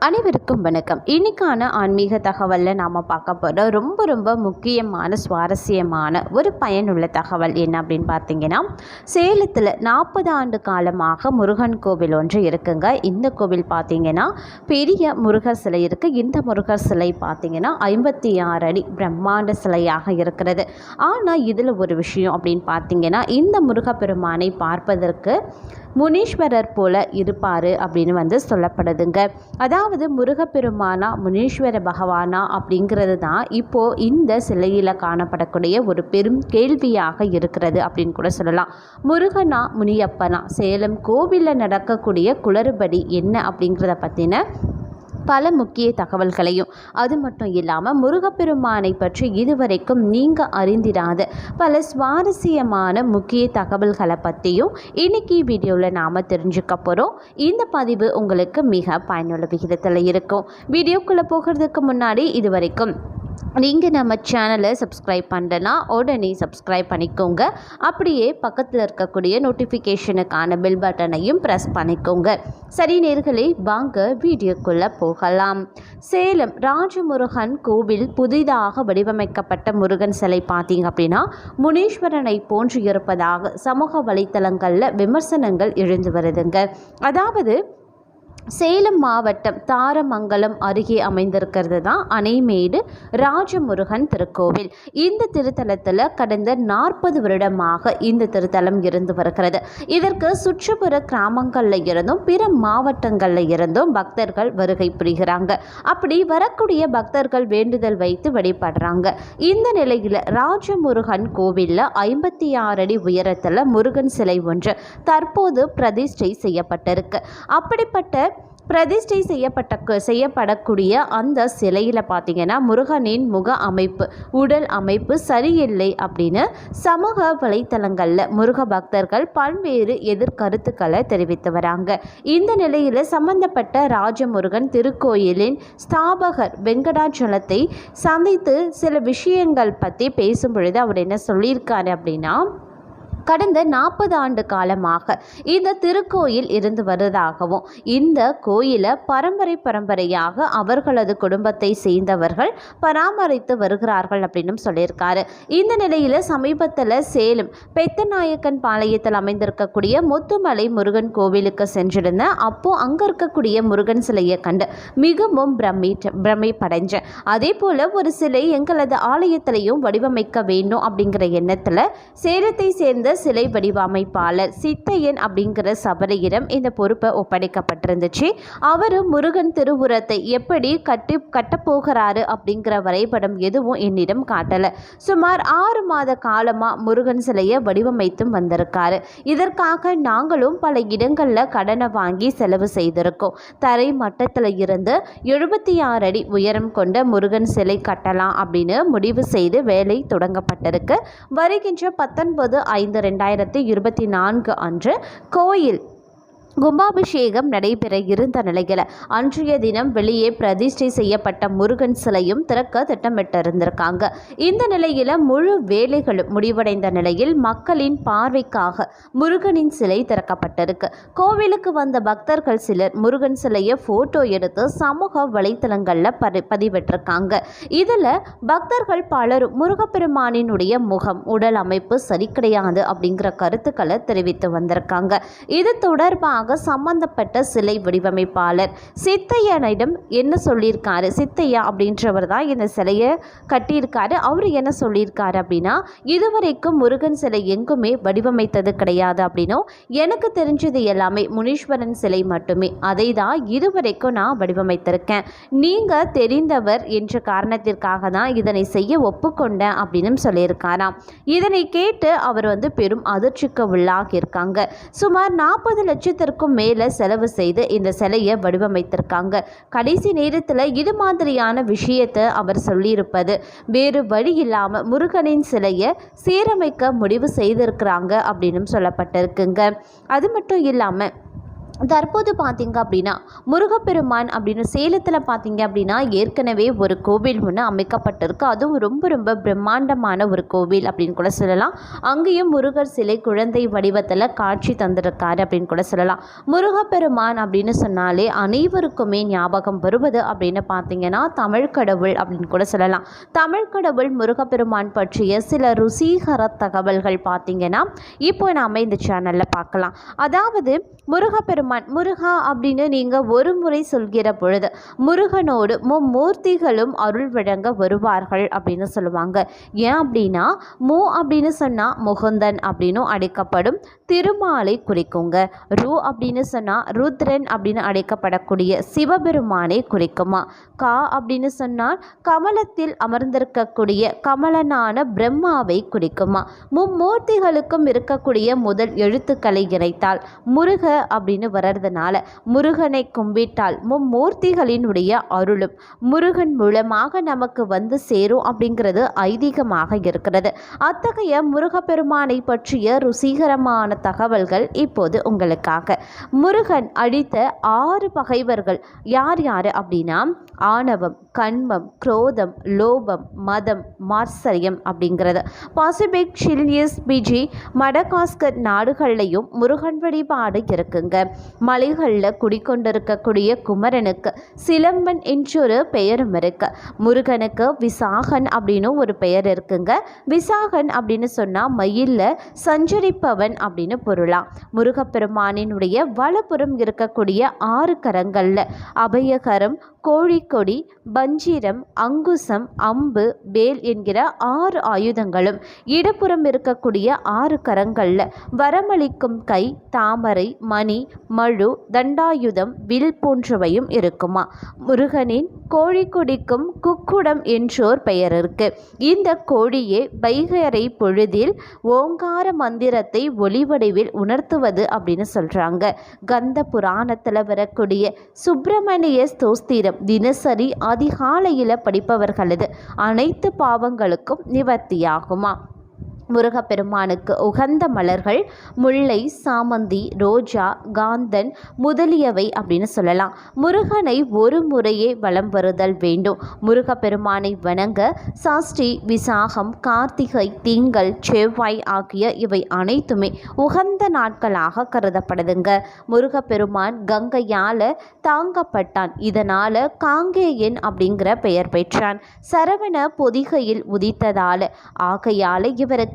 அனைவருக்கும் வணக்கம். இன்னைக்கான ஆன்மீக தகவலில் நாம் பார்க்க போகிற ரொம்ப முக்கியமான சுவாரஸ்யமான ஒரு பயனுள்ள தகவல் என்ன அப்படின்னு பார்த்தீங்கன்னா, சேலத்தில் 40 ஆண்டு காலமாக முருகன் கோவில் ஒன்று இருக்குங்க. இந்த கோவில் பார்த்தீங்கன்னா பெரிய முருகர் சிலை இருக்குது. இந்த முருகர் சிலை பார்த்தீங்கன்னா 56 அடி பிரம்மாண்ட சிலையாக இருக்கிறது. ஆனால் இதில் ஒரு விஷயம் அப்படின்னு பார்த்தீங்கன்னா, இந்த முருகப்பெருமானை பார்ப்பதற்கு முனீஸ்வரர் போல இருப்பார் அப்படின்னு சொல்லப்படுதுங்க. அதாவது முருகப்பெருமானா முனீஸ்வர பகவானா அப்படிங்கிறது தான் இப்போது இந்த சிலையில் காணப்படக்கூடிய ஒரு பெரும் கேள்வியாக இருக்கிறது அப்படின்னு கூட சொல்லலாம். முருகனா முனியப்பனா, சேலம் கோவிலில் நடக்கக்கூடிய குளறுபடி என்ன அப்படிங்கிறத பற்றின பல முக்கிய தகவல்களையும், அது மட்டும் இல்லாமல் முருகப்பெருமானை பற்றி இதுவரைக்கும் நீங்கள் அறிந்திராத பல சுவாரஸ்யமான முக்கிய தகவல்களை பற்றியும் இன்னைக்கு வீடியோவில் நாம் தெரிஞ்சுக்க போகிறோம். இந்த பதிவு உங்களுக்கு மிக பயனுள்ள விகிதத்தில் இருக்கும். வீடியோக்குள்ளே போகிறதுக்கு முன்னாடி இதுவரைக்கும் நீங்கள் நம்ம சேனலை சப்ஸ்கிரைப் பண்ணலனா உடனே சப்ஸ்கிரைப் பண்ணிக்கோங்க. அப்படியே பக்கத்தில் இருக்கக்கூடிய நோட்டிஃபிகேஷனுக்கான பெல் பட்டனையும் ப்ரெஸ் பண்ணிக்கோங்க. சரி நேயர்களே, வாங்க வீடியோக்குள்ளே போகலாம். சேலம் ராஜமுருகன் கோவில் புதிதாக வடிவமைக்கப்பட்ட முருகன் சிலை பார்த்தீங்க அப்படின்னா முனீஸ்வரனை போன்று இருப்பதாக சமூக வலைத்தளங்களில் விமர்சனங்கள் எழுந்து வருதுங்க. அதாவது சேலம் மாவட்டம் தாரமங்கலம் அருகே அமைந்திருக்கிறது தான் அணைமேடு ராஜமுருகன் திருக்கோவில். இந்த திருத்தலத்தில் கடந்த 40 வருடமாக இந்த திருத்தலம் இருந்து வருகிறது. இதற்கு சுற்றுப்புற கிராமங்களில் இருந்தும் பிற மாவட்டங்களில் இருந்தும் பக்தர்கள் வருகை புரிகிறாங்க. அப்படி வரக்கூடிய பக்தர்கள் வேண்டுதல் வைத்து வழிபடுறாங்க. இந்த நிலையில் ராஜமுருகன் கோவிலில் 56 அடி உயரத்தில் முருகன் சிலை ஒன்று தற்போது பிரதிஷ்டை செய்யப்பட்டிருக்கு. அப்படிப்பட்ட பிரதிஷ்டை செய்யப்படக்கூடிய அந்த சிலையில் பார்த்தீங்கன்னா முருகனின் முக அமைப்பு, உடல் அமைப்பு சரியில்லை அப்படின்னு சமூக வலைத்தளங்களில் முருக பக்தர்கள் பல்வேறு எதிர்கருத்துக்களை தெரிவித்து வராங்க. இந்த நிலையில் சம்பந்தப்பட்ட ராஜமுருகன் திருக்கோயிலின் ஸ்தாபகர் வெங்கடாச்சலத்தை சந்தித்து சில விஷயங்கள் பற்றி பேசும் பொழுது அவர் என்ன சொல்லியிருக்காரு அப்படின்னா, கடந்த 40 ஆண்டு காலமாக இந்த திருக்கோயில் இருந்து வருவதாகவும், இந்த கோயிலை பரம்பரையாக அவர்களது குடும்பத்தை சேர்ந்தவர்கள் பராமரித்து வருகிறார்கள் அப்படின்னு சொல்லியிருக்காரு. இந்த நிலையில் சமீபத்தில் சேலம் பெத்தநாயக்கன் பாளையத்தில் அமைந்திருக்கக்கூடிய முத்துமலை முருகன் கோவிலுக்கு சென்றிருந்தேன். அப்போது அங்கே இருக்கக்கூடிய முருகன் சிலையை கண்டு மிகவும் பிரமிப்படைஞ்சேன். அதே போல் ஒரு சிலை எங்களது ஆலயத்திலையும் வடிவமைக்க வேண்டும் அப்படிங்கிற எண்ணத்தில் சேலத்தை சேர்ந்த சிலை வடிவமைப்பாளர் சித்தையன் அப்படிங்கிற சபரியிடம் இந்த பொறுப்பை ஒப்படைக்கப்பட்டிருந்துச்சு. அவர் முருகன் திருவுரத்தை எப்படி கட்டப்போகிறாரு அப்படிங்கிற வரைபடம் எதுவும் என்னிடம் காட்டலை. சுமார் 6 மாத காலமாக முருகன் சிலையை வடிவமைத்தும் வந்திருக்காரு. இதற்காக நாங்களும் பல இடங்களில் கடனை வாங்கி செலவு செய்திருக்கோம். தரை மட்டத்தில் இருந்து 76 அடி உயரம் கொண்ட முருகன் சிலை கட்டலாம் அப்படின்னு முடிவு செய்து வேலை தொடங்கப்பட்டிருக்கு. வருகின்ற 19/5/2024 அன்று கோயில் கும்பாபிஷேகம் நடைபெற இருந்த நிலையில் அன்றைய தினம் வெளியே பிரதிஷ்டை செய்யப்பட்ட முருகன் சிலையும் திறக்க திட்டமிட்டிருந்திருக்காங்க. இந்த நிலையில் முழு வேலைகளும் முடிவடைந்த நிலையில் மக்களின் பார்வைக்காக முருகனின் சிலை திறக்கப்பட்டிருக்கு. கோவிலுக்கு வந்த பக்தர்கள் சிலர் முருகன் சிலையை போட்டோ எடுத்து சமூக வலைத்தளங்களில் பதிவிட்டிருக்காங்க. இதில் பக்தர்கள் பலரும் முருகப்பெருமானினுடைய முகம், உடல் அமைப்பு சரி கிடையாது அப்படிங்கிற கருத்துக்களை தெரிவித்து வந்திருக்காங்க. இது தொடர்பாக சம்பந்தப்பட்ட சிலை வடிவமைப்பாளர் சித்தையனிடம் என்ன சொல்லியிருக்காரு, சித்தையா அப்படின்றவர் தான் இந்த சிலையை கட்டியிருக்காரு. அவர் என்ன சொல்லியிருக்காரு அப்படின்னா, இதுவரைக்கும் முருகன் சிலை எங்குமே வடிவமைத்தது கிடையாது அப்படின்னும், எனக்கு தெரிஞ்சது எல்லாமே முனீஸ்வரன் சிலை மட்டுமே, அதை தான் இதுவரைக்கும் நான் வடிவமைத்திருக்கேன். நீங்கள் தெரிந்தவர் என்ற காரணத்திற்காக தான் இதனை செய்ய ஒப்புக்கொண்டேன் அப்படின்னு சொல்லியிருக்காராம். இதனை கேட்டு அவர் பெரும் அதிர்ச்சிக்கு உள்ளாகியிருக்காங்க. சுமார் 40 லட்சத்திற்கு மேல செலவு செய்து இந்த சிலையை வடிவமைத்திருக்காங்க. கடைசி நேரத்தில் இது மாதிரியான விஷயத்தை அவர் சொல்லியிருப்பது வேறு வழி இல்லாமல் முருகனின் சிலையை சீரமைக்க முடிவு செய்திருக்கிறாங்க அப்படின்னு சொல்லப்பட்டிருக்குங்க. அது மட்டும் இல்லாமல் தற்போது பார்த்தீங்க அப்படின்னா முருகப்பெருமான் அப்படின்னு சேலத்தில் பார்த்தீங்க அப்படின்னா ஏற்கனவே ஒரு கோவில் ஒன்று அமைக்கப்பட்டிருக்கு. அதுவும் ரொம்ப ரொம்ப பிரம்மாண்டமான ஒரு கோவில் அப்படின்னு கூட சொல்லலாம். அங்கேயும் முருகர் சிலை குழந்தை வடிவத்தில் காட்சி தந்திருக்காரு அப்படின்னு கூட சொல்லலாம். முருகப்பெருமான் அப்படின்னு சொன்னாலே அனைவருக்குமே ஞாபகம் வருவது அப்படின்னு பார்த்தீங்கன்னா தமிழ் கடவுள் அப்படின்னு கூட சொல்லலாம். தமிழ் கடவுள் முருகப்பெருமான் பற்றிய சில ருசிகர தகவல்கள் பார்த்தீங்கன்னா இப்போ நாம் இந்த சேனலில் பார்க்கலாம். அதாவது முருகா அப்படின்னு நீங்கள் ஒரு முறை சொல்கிற பொழுது முருகனோடு மும்மூர்த்திகளும் அருள் வழங்க வருவார்கள் அப்படின்னு சொல்லுவாங்க. ஏன் அப்படின்னா அப்படின்னு சொன்னால் முகுந்தன் அப்படின்னும் அழைக்கப்படும் திருமாலை குறிக்குங்க. அப்படின்னு சொன்னால் ருத்ரன் அப்படின்னு அழைக்கப்படக்கூடிய சிவபெருமானை குறிக்குமா. அப்படின்னு சொன்னால் கமலத்தில் அமர்ந்திருக்கக்கூடிய கமலனான பிரம்மாவை குறிக்குமா. மும்மூர்த்திகளுக்கும் இருக்கக்கூடிய முதல் எழுத்துக்களை இணைத்தால் முருக அப்படின்னு வர்றதுனால முருகனை கும்பிட்டால் மும்மூர்த்திகளினுடைய அருளும் முருகன் மூலமாக நமக்கு வந்து சேரும் அப்படிங்கிறது ஐதீகமாக இருக்கிறது. அத்தகைய முருகப்பெருமானை பற்றிய ருசிகரமான தகவல்கள் இப்போது உங்களுக்காக. முருகன் அழித்த 6 பகைவர்கள் யார் யார் அப்படின்னா ஆணவம், கண்மம், குரோதம், லோபம், மதம், மாத்சரியம் அப்படிங்கிறது. பசிபிக், சிலியஸ், பிஜி, மடகாஸ்கர் நாடுகள்லையும் முருகன் வழிபாடு இருக்குங்க. மலைகளில் குடிக்கொண்டிருக்கக்கூடிய குமரனுக்கு சிலம்பன் என்றொரு பெயரும் இருக்கு. முருகனுக்கு விசாகன் அப்படின்னு ஒரு பெயர் இருக்குங்க. விசாகன் அப்படின்னு சொன்னால் மயிலில் சஞ்சரிப்பவன் அப்படின்னு பொருளாம். முருகப்பெருமானினுடைய வலப்புறம் இருக்கக்கூடிய 6 கரங்களில் அபயகரம், கோழிக்கொடி, பஞ்சீரம், அங்குசம், அம்பு, வேல் என்கிற 6 ஆயுதங்களும், இடப்புறம் இருக்கக்கூடிய 6 கரங்களில் வரமளிக்கும் கை, தாமரை, மணி, மழு, தண்டாயுதம், வில் போன்றவையும் இருக்குமா. முருகனின் கோழிக்கொடிக்கும் குக்குடம் என்றோர் பெயர் இருக்கு. இந்த கோழியே வைகரை பொழுதில் ஓங்கார மந்திரத்தை ஒளிவடிவில் உணர்த்துவது அப்படின்னு சொல்றாங்க. கந்த புராணத்தில் வரக்கூடிய சுப்பிரமணிய ஸ்தோத்திரம் தினசரி அதிகாலையில் படிப்பவர்களது அனைத்து பாவங்களுக்கும் நிவர்த்தியாகுமா. முருகப்பெருமானுக்கு உகந்த மலர்கள் முல்லை, சாமந்தி, ரோஜா, காந்தன் முதலியவை அப்படின்னு சொல்லலாம். முருகனை ஒரு முறையே வலம் வருதல் வேண்டும். முருகப்பெருமானை வணங்க சாஸ்டி, விசாகம், கார்த்திகை, திங்கள், செவ்வாய் ஆகிய இவை அனைத்துமே உகந்த நாட்களாக கருதப்படுதுங்க. முருகப்பெருமான் கங்கையால் தாங்கப்பட்டான். இதனால் காங்கேயன் அப்படிங்கிற பெயர் பெற்றான். சரவண பொதிகையில் உதித்ததால் ஆகையால் இவருக்கு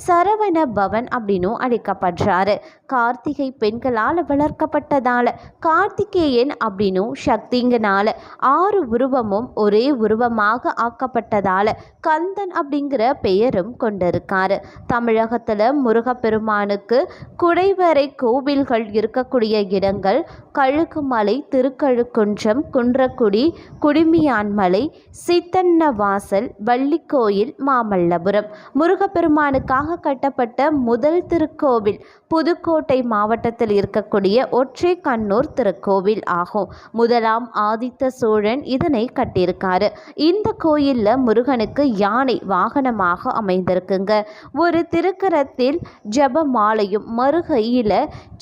சரவண பவன் அப்படின்னும் அழைக்கப்படுறாரு. கார்த்திகை பெண்களால் வளர்க்கப்பட்டதால கார்த்திகேயன் அப்படின்னும், சக்திங்கனால 6 உருவமும் ஒரே உருவமாக ஆக்கப்பட்டதால கந்தன் அப்படிங்கிற பெயரும் கொண்டிருக்காரு. தமிழகத்தில் முருகப்பெருமானுக்கு குடைவரை கோவில்கள் இருக்கக்கூடிய இடங்கள் கழுகுமலை, திருக்கழுக்குன்றம், குன்றக்குடி, குடுமியான்மலை, சித்தன்னவாசல், வள்ளிக்கோயில், மாமல்லபுரம். முருகப்பெருமானுக்காக கட்டப்பட்ட முதல் திருக்கோவில் புதுக்கோட்டை மாவட்டத்தில் இருக்கக்கூடிய ஒற்றை கண்ணூர் திருக்கோவில் ஆகும். முதலாம் ஆதித்த சோழன் இதனை கட்டியிருக்காரு. இந்த கோயிலில் முருகனுக்கு யானை வாகனமாக அமைந்திருக்குங்க. ஒரு திருக்கரத்தில் ஜப மாலையும் மறுகையில்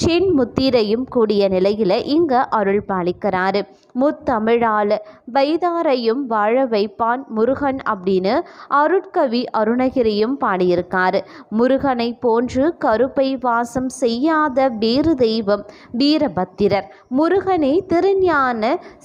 சென் முத்திரையும் கூடிய நிலையில் இங்க அருள் பாலிக்கிறாரு. முத்தமிழால வைதாரையும் வாழ வைப்பான் முருகன் அப்படின்னு அருட்கவி அருணகிரியும் பாடியிருக்காரு. முருகனை போன்று கருப்பை வாசம் செய்யாத வேறு தெய்வம் வீரபத்திரர். முருகனை திருஞான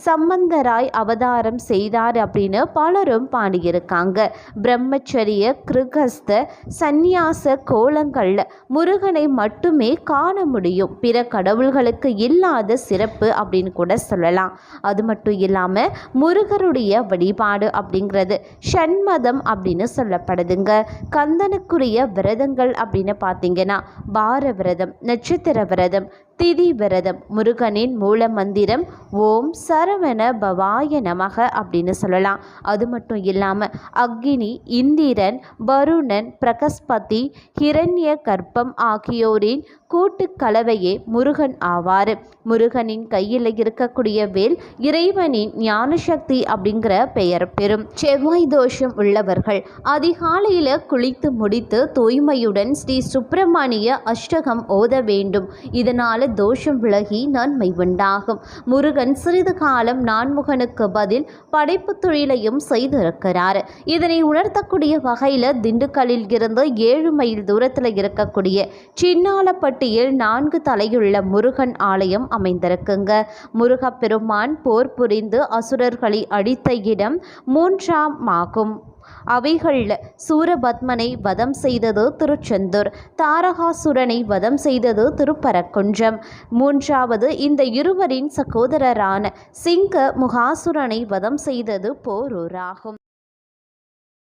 சம்பந்தராய் அவதாரம் செய்தார் அப்படின்னு பலரும் பாடியிருக்காங்க. பிரம்மச்சரிய, கிருகஸ்த, சந்நியாச கோலங்கள்ல முருகனை மட்டுமே காண முடியும். பிற கடவுள்களுக்கு இல்லாத சிறப்பு அப்படின்னு கூட சொல்லலாம். அது மட்டும் இல்லாமல் முருகருடைய வழிபாடு அப்படிங்கிறது ஷண்மதம் அப்படின்னு சொல்லப்படுதுங்க. கந்தனுக்குரிய விரதங்கள் அப்படின்னு பார்த்தீங்கன்னா பார விரதம், நட்சத்திர விரதம், திதி விரதம். முருகனின் மூல மந்திரம் ஓம் சரவண பவாய நமக அப்படின்னு சொல்லலாம். அது மட்டும் இல்லாமல் அக்னி, இந்திரன், வருணன், பிரகஸ்பதி, ஹிரண்ய கர்ப்பம் ஆகியோரின் கூட்டு கலவையே முருகன் ஆவார். முருகனின் கையில் இருக்கக்கூடிய வேல் இறைவனின் ஞானசக்தி அப்படிங்கிற பெயர் பெறும். செவ்வாய் தோஷம் உள்ளவர்கள் அதிகாலையில் குளித்து முடித்து குளித்து தூய்மையுடன் ஸ்ரீ சுப்பிரமணிய அஷ்டகம் ஓத வேண்டும். இதனால் தோஷம் விலகி நன்மை உண்டாகும். முருகன் சிறிது காலம் நான்முகனுக்கு பதில் படைப்பு தொழிலையும் செய்திருக்கிறார். இதனை உணர்த்தக்கூடிய வகையில் திண்டுக்கல்லில் இருந்து 7 மைல் தூரத்தில் இருக்கக்கூடிய சின்னாலப்பட்டியில் 4 தலையுள்ள முருகன் ஆலயம் அமைந்திருக்குங்க. முருகப்பெருமான் போர் புரிந்து அசுரர்களை அடித்த இடம் 3ஆம். அவைகளில் சூரபத்மனை வதம் செய்தது திருச்செந்தூர், தாரகாசுரனை வதம் செய்தது திருப்பரங்குன்றம். 3வது இந்த இருவரின் சகோதரரான சிங்க முகாசுரனை வதம் செய்தது போரூராகும்.